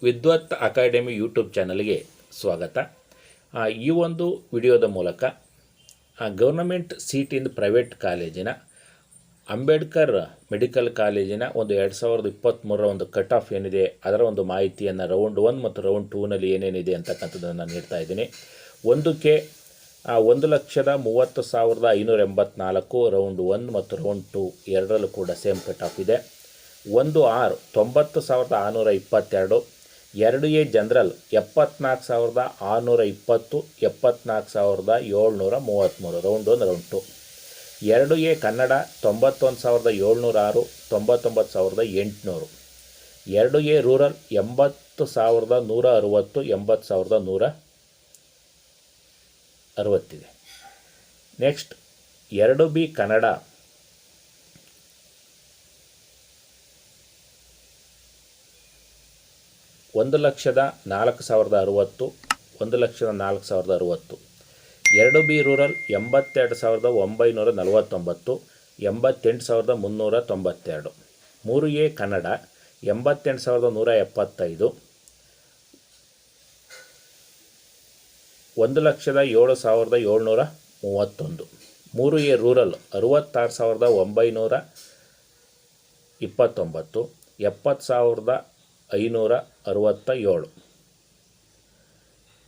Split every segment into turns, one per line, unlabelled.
ವಿದ್ವತ್ academy YouTube ಚಾನಲ್ಗೆ ಸ್ವಾಗತ. ಈ ಒಂದು ವಿಡಿಯೋದ ಮೂಲಕ ಗೌರ್ನಮೆಂಟ್ ಸೀಟ್ ಇನ್ ಪ್ರೈವೇಟ್ ಕಾಲೇಜಿನ ಅಂಬೇಡ್ಕರ್ ಮೆಡಿಕಲ್ ಕಾಲೇಜಿನ ಒಂದು 2023 ಒಂದು ಕಟ್ ಆಫ್ ಏನಿದೆ ಅದರ ಒಂದು ಮಾಹಿತಿಯನ್ನು ರೌಂಡ್ 1 ಮತ್ತು ರೌಂಡ್ 2ನಲ್ಲಿ ಏನೇನಿದೆ ಅಂತಕ್ಕಂಥದ್ದನ್ನು ನಾನು ನೀಡ್ತಾ ಇದ್ದೀನಿ. ಒಂದಕ್ಕೆ 1,30,584 ರೌಂಡ್ 1 ಮತ್ತು ರೌಂಡ್ 2 ಎರಡರಲ್ಲೂ ಕೂಡ ಸೇಮ್ ಕಟ್ ಆಫ್ ಇದೆ. 1R 90,622, 2A general 74,620, 74,733 round 1 round 2. 2A Kannada 91,706, 99,800. 2A rural 80,160, 80,160 ಇದೆ. Next 2B Kannada 1,04,060, 1,04,060. 2B rural 82,949, 88,392. 3A Kannada 88,175, 1,07,731. 3A rural 66,929, 70,567.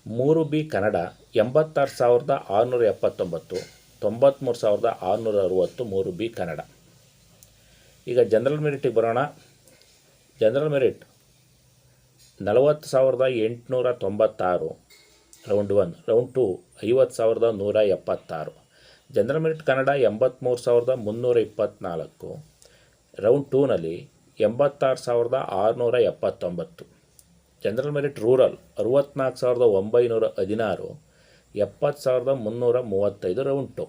3B Kannada 86,679, 93,660. 3B Kannada. ಈಗ ಜನರಲ್ ಮೆರಿಟಿಗೆ ಬರೋಣ. General merit 40,896 round 1, round 2 50,176. General merit Kannada 83,324, round 2ನಲ್ಲಿ 86,679. General merit rural 64,916, 70,335 round 2.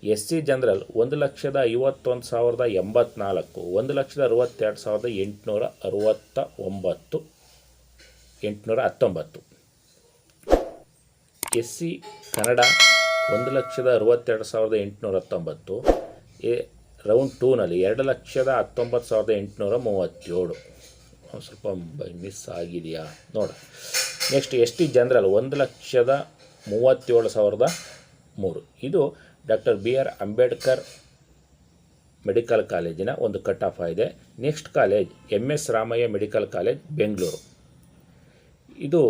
SC general 1,51,084, 1,62,819. SC Kannada 1,62,819, round 2ನಲ್ಲಿ 2,19,837. ಸ್ವಲ್ಪ miss ಆಗಿದೆಯಾ ನೋಡ. Next ST general 1,37,003. ಇದು ಡಾಕ್ಟರ್ BR ಅಂಬೇಡ್ಕರ್ ಮೆಡಿಕಲ್ ಕಾಲೇಜಿನ ಒಂದು ಕಟ್ ಆಫ್ ಆಗಿದೆ. Next college MS Ramaiah medical college Bengaluru. ಇದು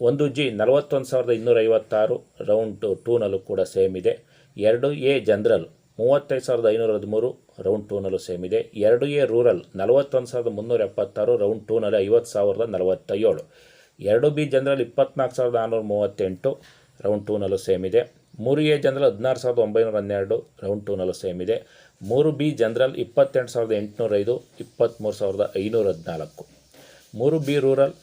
1G 41,256, ರೌಂಡ್ 2ನಲ್ಲೂ ಕೂಡ ಸೇಮ್ ಇದೆ. 2A ಜನರಲ್ 35,513, ರೌಂಡ್ 2ನಲ್ಲೂ ಸೇಮ್ ಇದೆ. 2A ರೂರಲ್ 41,376, ರೌಂಡ್ 2ನಲ್ಲಿ 50,047. 2B ಜನರಲ್ 24,438, ರೌಂಡ್ 2ನಲ್ಲೂ ಸೇಮ್ ಇದೆ. 3A ಜನರಲ್ 16,912, ರೌಂಡ್ 2ನಲ್ಲೂ ಸೇಮ್ ಇದೆ. 3B general 28,805, 23,514. 3B rural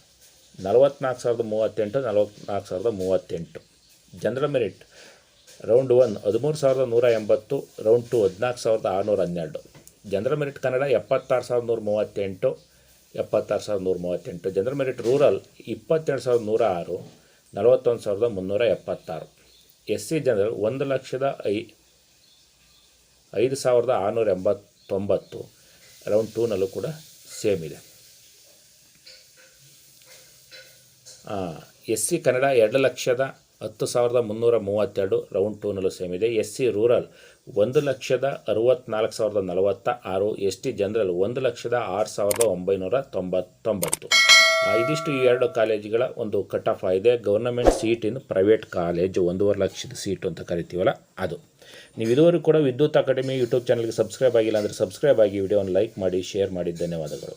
44,038, 44,038. General merit round 1 13,180, round 2 14,612. General merit Kannada 76,138, 76,138. General merit rural 28,106, 41,376. SC general 1,05,689, round 2ನಲ್ಲೂ ಕೂಡ same ಇದೆ. SC ಕನ್ನಡ 2,10,332, ರೌಂಡ್ 2ನಲ್ಲೂ ಸೇಮ್ ಇದೆ. SC rural 1,64,046, ST general 1,06,999. ಇದಿಷ್ಟು ಈ ಎರಡು ಕಾಲೇಜುಗಳ ಒಂದು ಕಟ್ ಆಫ್ ಆಗಿದೆ. Government seat in private college 1.5 ಲಕ್ಷದ ಸೀಟು ಅಂತ ಕರಿತೀವಲ್ಲ ಅದು. ನೀವು ಇದುವರೆಗೂ ಕೂಡ ವಿದ್ಯುತ್ ಅಕಾಡೆಮಿ ಯೂಟ್ಯೂಬ್ ಚಾನಲ್ಗೆ ಸಬ್ಸ್ಕ್ರೈಬ್ ಆಗಿಲ್ಲ ಅಂದರೆ ಸಬ್ಸ್ಕ್ರೈಬ್ ಆಗಿ, ವಿಡಿಯೋವನ್ನು ಲೈಕ್ ಮಾಡಿ, ಶೇರ್ ಮಾಡಿ. ಧನ್ಯವಾದಗಳು.